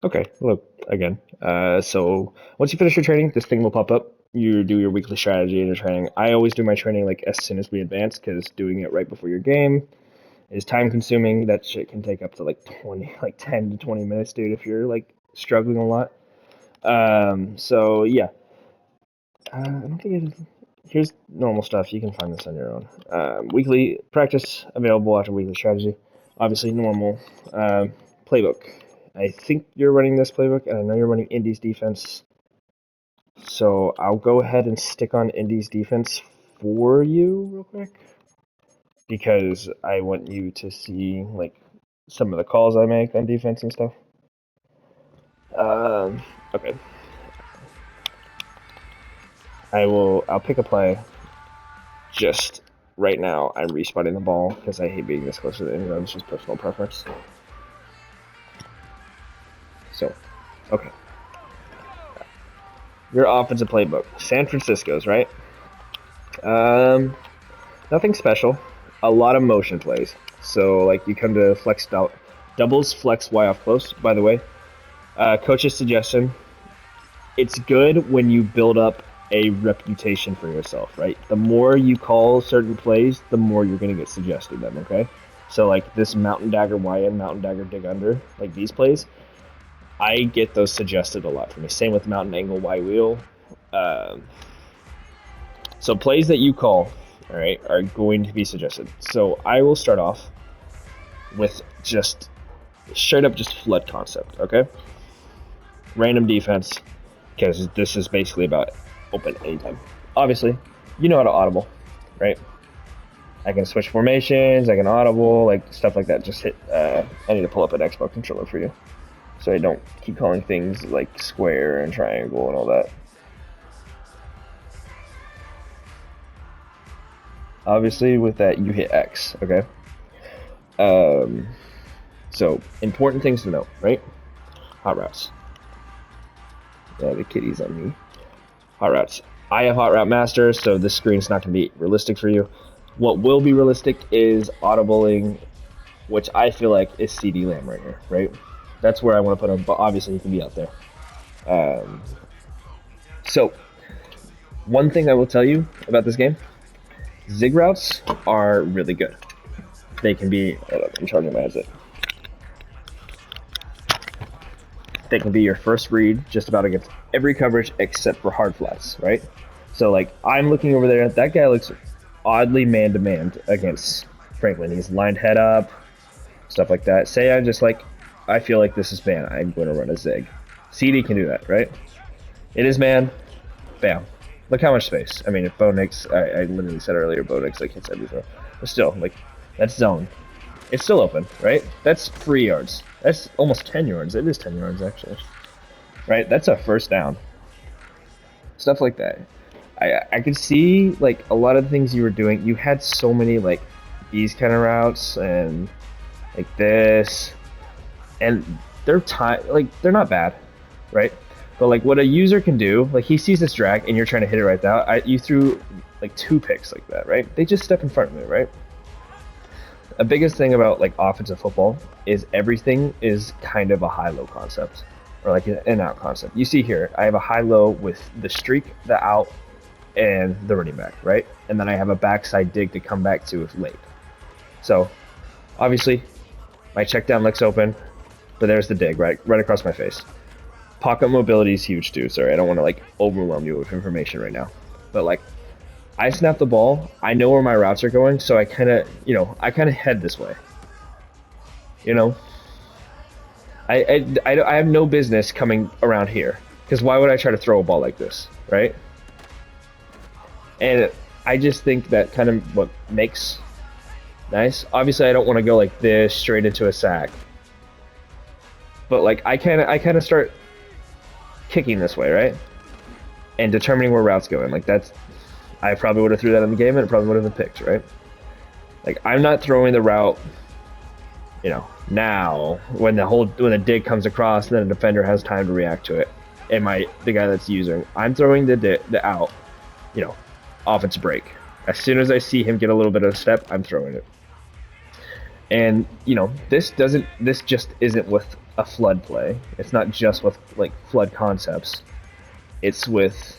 Okay, look again. So once you finish your training, this thing will pop up. You do your weekly strategy and your training. I always do my training like as soon as we advance because doing it right before your game is time consuming. That shit can take up to like 20, like 10 to 20 minutes, dude, if you're like struggling a lot. So yeah, I don't think it is. Here's normal stuff. You can find this on your own. Weekly practice available after weekly strategy. Obviously, normal playbook. I think you're running this playbook, and I know you're running Indy's defense. So I'll go ahead and stick on Indy's defense for you real quick because I want you to see like some of the calls I make on defense and stuff. Okay. I'll pick a play just right now. I'm respawning the ball because I hate being this close to the end zone. It's just personal preference. So, okay. Your offensive playbook. San Francisco's, right? Um, Nothing special. A lot of motion plays. So, like, you come to flex doubles, flex Y off close, by the way. Coach's suggestion, it's good when you build up a reputation for yourself, right? The more you call certain plays, the more you're going to get suggested them, okay? So, like, this Mountain Dagger Y and Mountain Dagger Dig Under, like these plays, I get those suggested a lot for me. Same with Mountain Angle Y Wheel. Um, so plays that you call, all right, are going to be suggested. So I will start off with just straight up just flood concept, okay? Random defense, because this is basically about open anytime. Obviously, you know how to audible, right? I can switch formations, I can audible, like stuff like that. Just hit. I need to pull up an Xbox controller for you, so I don't keep calling things like square and triangle and all that. Obviously, with that, you hit X, okay? Um, so, important things to note, right? Hot routes. Yeah, the kitty's on me. Hot routes. I have Hot Route Master, so this screen's not going to be realistic for you. What will be realistic is audibling, which I feel like is CD Lamb right here, right? That's where I want to put him, but obviously he can be out there. Um, so, one thing I will tell you about this game, zig routes are really good. They can be, I'm charging my headset. They can be your first read just about against every coverage except for hard flats, right? So, like, I'm looking over there, that guy looks oddly man-to-man against Franklin. He's lined head up, stuff like that. Say I just like, I feel like this is man, I'm going to run a zig. CD can do that, right? It is man, bam. Look how much space. I mean, if Bo Nix, I literally said earlier, Bo Nix like hits everything. But still, like, that's zone. It's still open, right? That's 3 yards. That's almost 10 yards. It is 10 yards, actually. Right? That's a first down. Stuff like that. I could see, like, a lot of the things you were doing. You had so many, like, these kind of routes and, like, this. And they're they're not bad, right? But, like, what a user can do, like, he sees this drag and you're trying to hit it right now. You threw, like, 2 picks like that, right? They just step in front of me, right? A biggest thing about like offensive football is everything is kind of a high-low concept or like an out concept. You see here, I have a high-low with the streak, the out, and the running back, right? And then I have a backside dig to come back to if late. So obviously, my check down looks open, but there's the dig right across my face. Pocket mobility is huge too. Sorry, I don't want to like overwhelm you with information right now, but like I snap the ball, I know where my routes are going, so I kind of, I kind of head this way. You know, I have no business coming around here because why would I try to throw a ball like this, right? And I just think that kind of what makes nice. Obviously, I don't want to go like this straight into a sack, but like I kind of start kicking this way, right? And determining where routes going. Like that's, I probably would have threw that in the game and it probably would have been picked, right? Like I'm not throwing the route, now when the dig comes across, then the defender has time to react to it. And the guy that's using, I'm throwing the out, offense break. As soon as I see him get a little bit of a step, I'm throwing it. And this just isn't with a flood play. It's not just with like flood concepts. It's with,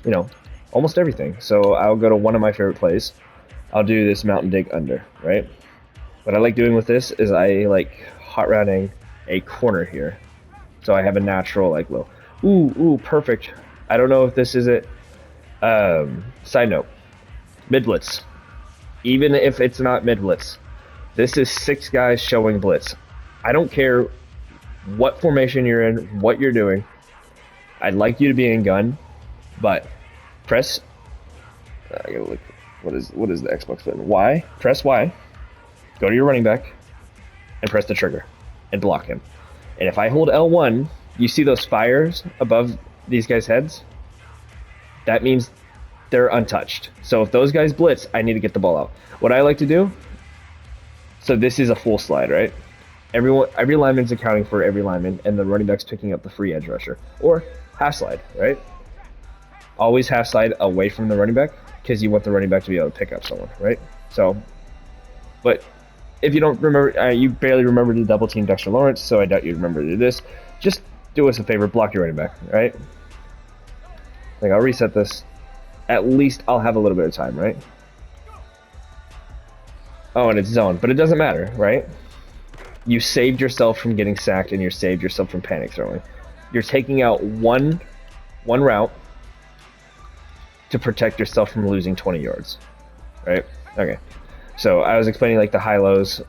you know, almost everything. So I'll go to one of my favorite plays. I'll do this mountain dig under, right? What I like doing with this is I like hot rounding a corner here. So I have a natural like low. Ooh, perfect. I don't know if this is it. Side note, mid blitz. Even if it's not mid blitz, this is 6 guys showing blitz. I don't care what formation you're in, what you're doing. I'd like you to be in gun, but press. I gotta look. What is the Xbox button? Y. Press Y. Go to your running back, and press the trigger, and block him. And if I hold L1, you see those fires above these guys' heads? That means they're untouched. So if those guys blitz, I need to get the ball out. What I like to do, so this is a full slide, right? Every lineman's accounting for every lineman, and the running back's picking up the free edge rusher. Or half slide, right? Always half slide away from the running back, because you want the running back to be able to pick up someone, right? So, but if you don't remember, you barely remember the double team Dexter Lawrence, so I doubt you remember to do this. Just do us a favor, block your running back, right? Like, I'll reset this. At least I'll have a little bit of time, right? Oh, and it's zone, but it doesn't matter, right? You saved yourself from getting sacked, and you saved yourself from panic throwing. You're taking out one route to protect yourself from losing 20 yards, right? Okay. So I was explaining like the high-lows.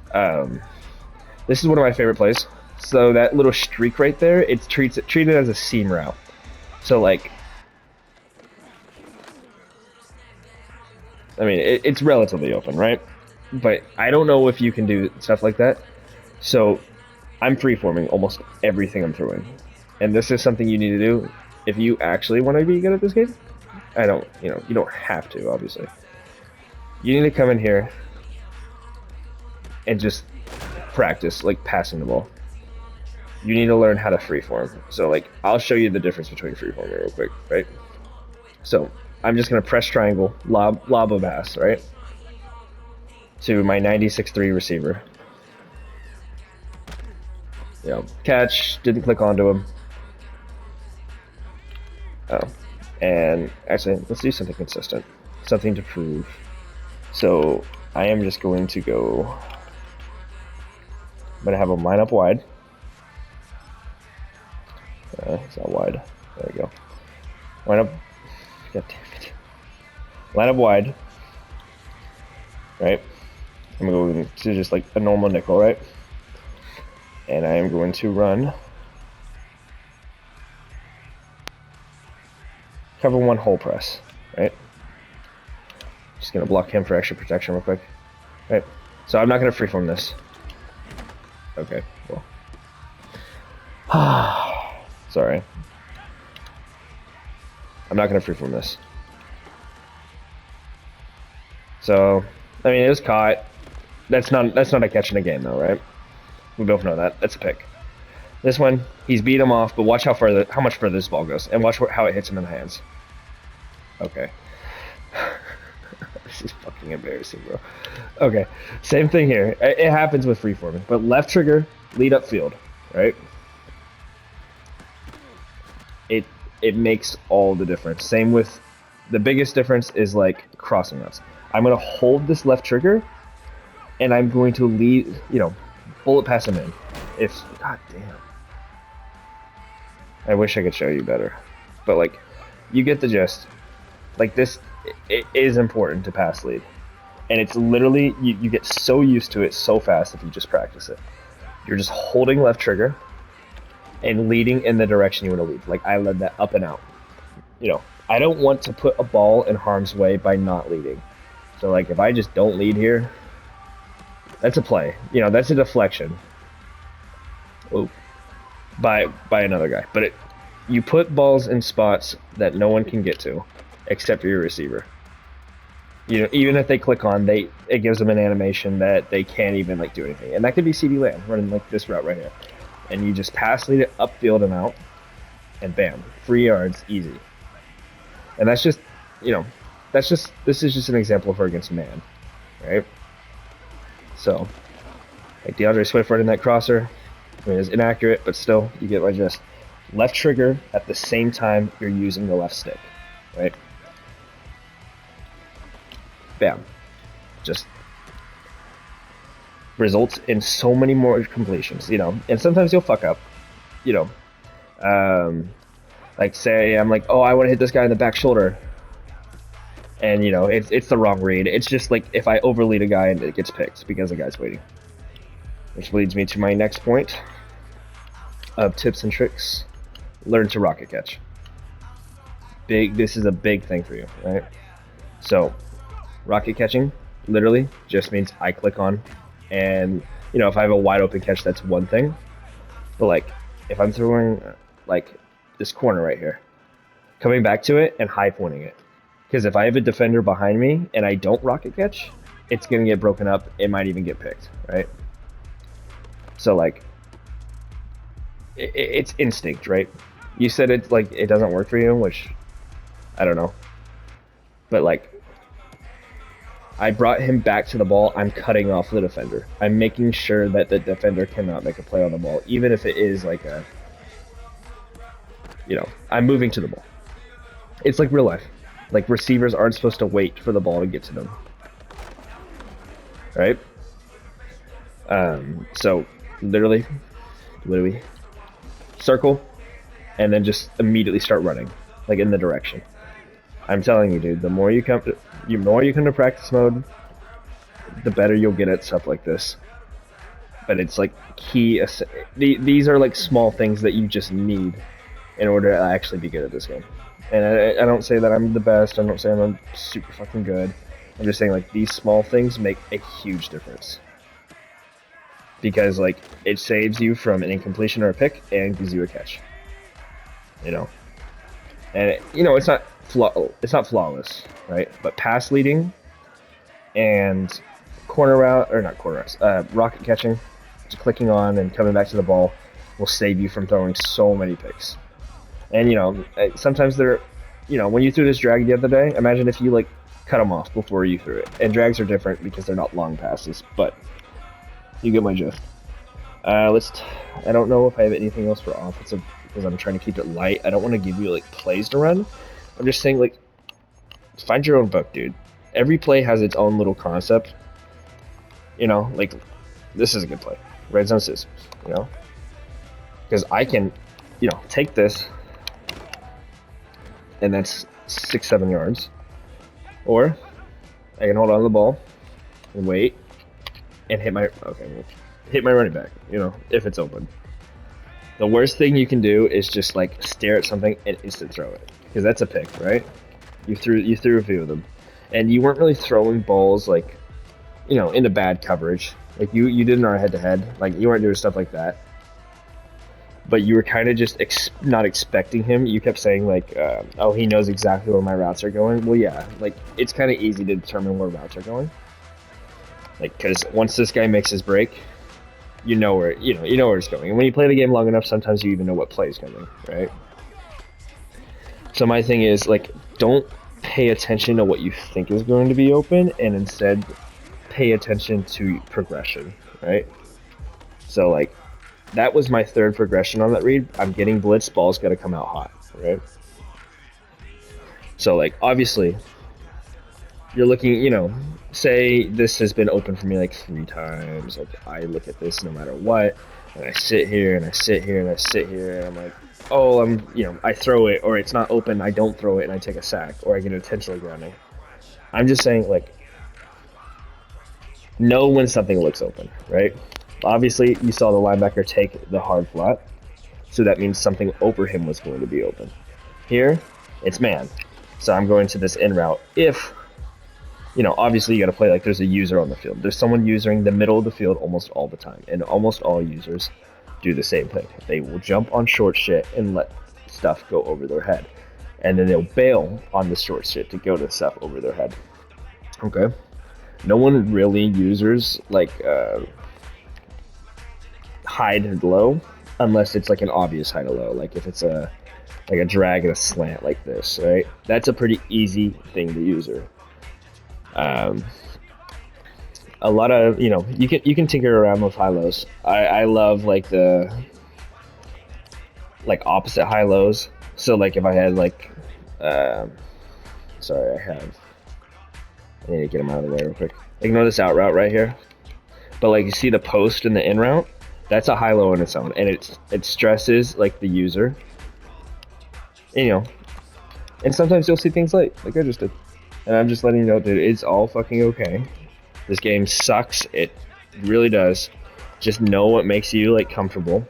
This is one of my favorite plays. So that little streak right there, it's treated as a seam route. So like, I mean, it's relatively open, right? But I don't know if you can do stuff like that. So I'm freeforming almost everything I'm throwing. And this is something you need to do if you actually want to be good at this game. You don't have to, obviously. You need to come in here and just practice, like, passing the ball. You need to learn how to freeform. So, like, I'll show you the difference between freeforming real quick, right? So, I'm just going to press triangle, lob a pass, right? To my 96.3 receiver. Catch, didn't click onto him. Oh. And actually, let's do something consistent. Something to prove. So, I am just going to go... I'm going to have him line up wide. It's not wide. There we go. Line up... God damn it. Line up wide. Right? I'm going to just like a normal nickel, right? And I am going to run... Cover one hole press, right? Just gonna block him for extra protection real quick. Right. So I'm not gonna freeform this. Okay, well. Sorry. I'm not gonna freeform this. So, I mean, it was caught. That's not a catch in a game though, right? We both know that. That's a pick. This one, he's beat him off, but watch how much further this ball goes, and watch how it hits him in the hands. Okay. This is fucking embarrassing, bro. Okay, same thing here. It happens with freeforming, but left trigger, lead upfield, right? It makes all the difference. Same with, the biggest difference is like crossing routes. I'm gonna hold this left trigger, and I'm going to lead, bullet pass him in. God damn. I wish I could show you better. But, like, you get the gist. Like, this, it is important to pass lead. And it's literally, you get so used to it so fast if you just practice it. You're just holding left trigger and leading in the direction you want to lead. Like, I led that up and out. I don't want to put a ball in harm's way by not leading. So, like, if I just don't lead here, that's a play. That's a deflection. Ooh. By another guy. But you put balls in spots that no one can get to, except for your receiver. Even if they click on, it gives them an animation that they can't even do anything. And that could be CD Lamb running like this route right here. And you just pass lead it upfield and out, and bam, 3 yards, easy. And this is just an example for against man, right? So, like DeAndre Swift running that crosser, I mean, it's inaccurate, but still, you get my gist. Left trigger at the same time you're using the left stick, right? Bam. Just results in so many more completions, and sometimes you'll fuck up, you know. Like say I'm like, oh, I want to hit this guy in the back shoulder, and it's the wrong read. It's just like if I overlead a guy and it gets picked because the guy's waiting. Which leads me to my next point of tips and tricks. Learn to rocket catch. This is a big thing for you, right? So, rocket catching literally just means I click on, and if I have a wide open catch, that's one thing. But like, if I'm throwing like this corner right here, coming back to it and high pointing it, because if I have a defender behind me and I don't rocket catch, it's gonna get broken up. It might even get picked, right? So like, it's instinct, right? You said it's like it doesn't work for you, which I don't know. But like, I brought him back to the ball. I'm cutting off the defender. I'm making sure that the defender cannot make a play on the ball, even if it is like I'm moving to the ball. It's like real life. Like receivers aren't supposed to wait for the ball to get to them, right? So literally circle, and then just immediately start running, like in the direction. I'm telling you, dude, the more you come to practice mode, the better you'll get at stuff like this. But it's like key. These are like small things that you just need in order to actually be good at this game. And I don't say that I'm the best. I don't say I'm super fucking good. I'm just saying like these small things make a huge difference. Because like it saves you from an incompletion or a pick and gives you a catch. And it's not flawless, right? But pass leading and rocket catching, just clicking on and coming back to the ball will save you from throwing so many picks. And sometimes when you threw this drag the other day, imagine if you like cut them off before you threw it. And drags are different because they're not long passes, but you get my gist. I don't know if I have anything else for offensive because I'm trying to keep it light. I don't want to give you like plays to run. I'm just saying like find your own book, dude. Every play has its own little concept. Like this is a good play. Red zone scissors, because I can, take this, and that's 6-7 yards, or I can hold on to the ball and wait and hit my running back. If it's open. The worst thing you can do is just like stare at something and instant throw it, because that's a pick, right? You threw a few of them, and you weren't really throwing balls like, into bad coverage. Like you did in our head-to-head, like you weren't doing stuff like that. But you were kind of just not expecting him. You kept saying like, oh, he knows exactly where my routes are going. Well, yeah, like it's kind of easy to determine where routes are going. Like, because once this guy makes his break, you know where it's going. And when you play the game long enough, sometimes you even know what play is coming, right? So my thing is like, don't pay attention to what you think is going to be open, and instead pay attention to progression, right? So like, that was my third progression on that read. I'm getting blitz, ball's got to come out hot, right? So like, obviously, you're looking, say this has been open for me like 3 times. Like I look at this no matter what, and I sit here and I sit here and I sit here, and I'm like, oh, I throw it, or it's not open, I don't throw it, and I take a sack, or I get intentionally grounding. I'm just saying like, know when something looks open, right? Obviously, you saw the linebacker take the hard flat, so that means something over him was going to be open. Here, it's man, so I'm going to this in route. If, obviously you got to play like there's a user on the field. There's someone using the middle of the field almost all the time, and almost all users do the same thing. They will jump on short shit and let stuff go over their head, and then they'll bail on the short shit to go to stuff over their head. Okay? No one really uses like hide and low unless it's like an obvious hide and low, like if it's a drag and a slant like this, right? That's a pretty easy thing to user. a lot of you can tinker around with high lows. I love like the like opposite high lows. So like if I had like, um, sorry, I need to get him out of the way real quick. Ignore this out route right here. But like you see the post and the in route, that's a high low on its own, and it stresses like the user. And, and sometimes you'll see things like I just did, and I'm just letting you know, dude, it's all fucking okay. This game sucks. It really does. Just know what makes you like comfortable.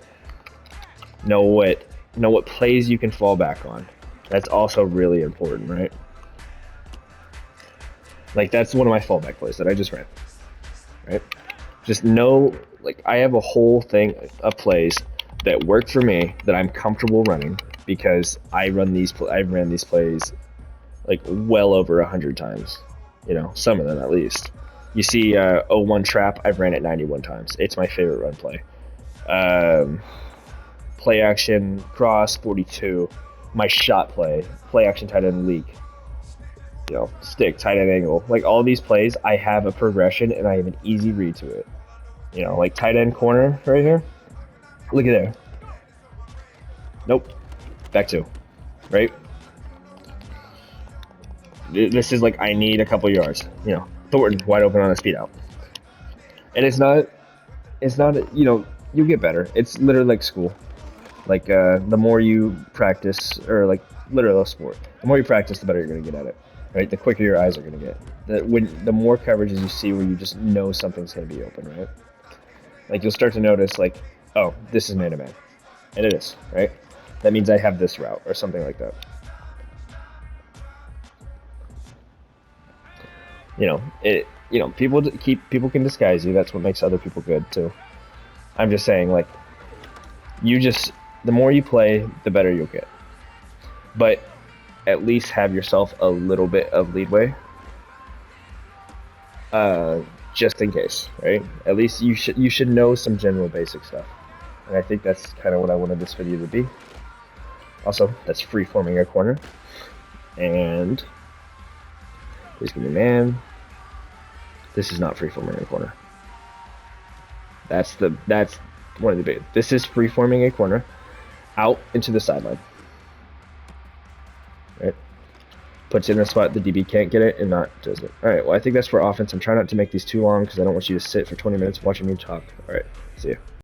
Know what plays you can fall back on. That's also really important, right? Like that's one of my fallback plays that I just ran. Right? Just know, like I have a whole thing of plays that work for me that I'm comfortable running because I've ran these plays like well over 100 times. Some of them at least. You see, 01 trap, I've ran it 91 times. It's my favorite run play. Play action cross 42. My shot play action tight end leak. Stick, tight end angle. Like all these plays, I have a progression and I have an easy read to it. Like tight end corner right here. Look at there. Nope. Back two. Right? This is like I need a couple yards. Thornton wide open on a speed out. And it's not, you'll get better. It's literally like school. Like the more you practice, or like literally a sport, the more you practice, the better you're going to get at it. Right? The quicker your eyes are going to get. The more coverages you see where you just know something's going to be open, right? Like you'll start to notice like, oh, this is man-to-man. And it is, right? That means I have this route or something like that. People can disguise you. That's what makes other people good too. I'm just saying, like, the more you play, the better you'll get. But at least have yourself a little bit of leadway, just in case, right? At least you should know some general basic stuff. And I think that's kind of what I wanted this video to be. Also, that's free forming a corner. And please give me man. This is not free forming a corner. That's one of the big. This is free forming a corner out into the sideline. Right? Puts it in a spot the DB can't get it and not does it. Alright, well I think that's for offense. I'm trying not to make these too long because I don't want you to sit for 20 minutes watching me talk. Alright, see you.